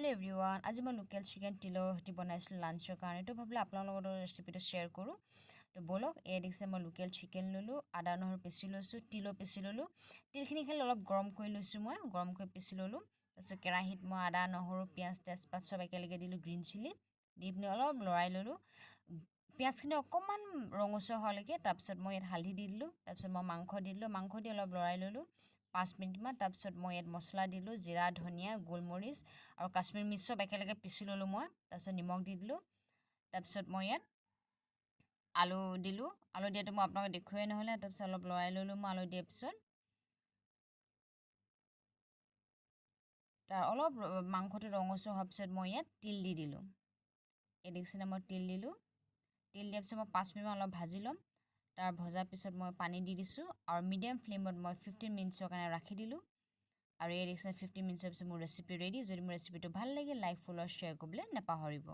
hello' everyone আজি মই local chicken তিলৰ সৈতে বনাইছিলোঁ লাঞ্চৰ কাৰণে তো ভাবিলোঁ আপোনালোকৰ লগত ৰেচিপিটো শ্বেয়াৰ কৰোঁ তো ব'লক এয়া দেখিছে মই লোকেল চিকেন ল'লোঁ আদা নহৰু পিচি লৈছোঁ তিলো পিচি ল'লোঁ তিলখিনি খালি অলপ গৰম কৰি লৈছোঁ মই গৰম কৰি পিচি ল'লোঁ তাৰপিছত কেৰাহীত মই আদা নহৰু পিঁয়াজ তেজপাত চব একেলগে দিলোঁ গ্ৰীণ চিলি দি পিনি অলপ লৰাই ল'লোঁ পিঁয়াজখিনি অকণমান ৰঙচুৱা হোৱালৈকে তাৰপিছত মই ইয়াত হালধি দি দিলোঁ তাৰপিছত মই মাংস দি দিলোঁ মাংস দি অলপ লৰাই ল'লোঁ 5 মিনিটমান তাৰপিছত মই ইয়াত মছলা দিলোঁ জিৰা ধনিয়া গোলমৰিচ আৰু কাশ্মীৰ মিৰ্চ চব একেলগে পিচি ল'লোঁ মই তাৰপিছত নিমখ দি দিলোঁ তাৰপিছত মই ইয়াত আলু দিলোঁ আলু দিয়াটো মই আপোনালোকক দেখুৱাই নহ'লে তাৰপিছত অলপ লৰাই ল'লোঁ মই আলু দিয়াৰ পিছত তাৰ অলপ মাংসটো ৰঙচুৱা হোৱাৰ পিছত মই ইয়াত তিল দি দিলোঁ এই দেখিছেনে মই তিল দিলোঁ তিল দিয়াৰ পিছত মই 5 মিনিটমান অলপ ভাজি ল'ম তাৰ ভজাৰ পিছত মই পানী দি দিছোঁ আৰু মিডিয়াম ফ্লেমত মই 15 মিনিটছৰ কাৰণে ৰাখি দিলোঁ আৰু এই দেখিছে 15 মিনিটছৰ পিছত মোৰ ৰেচিপি ৰেডি যদি মোৰ ৰেচিপিটো ভাল লাগে লাইক ফ'ল' আৰু শ্বেয়াৰ কৰিবলৈ নাপাহৰিব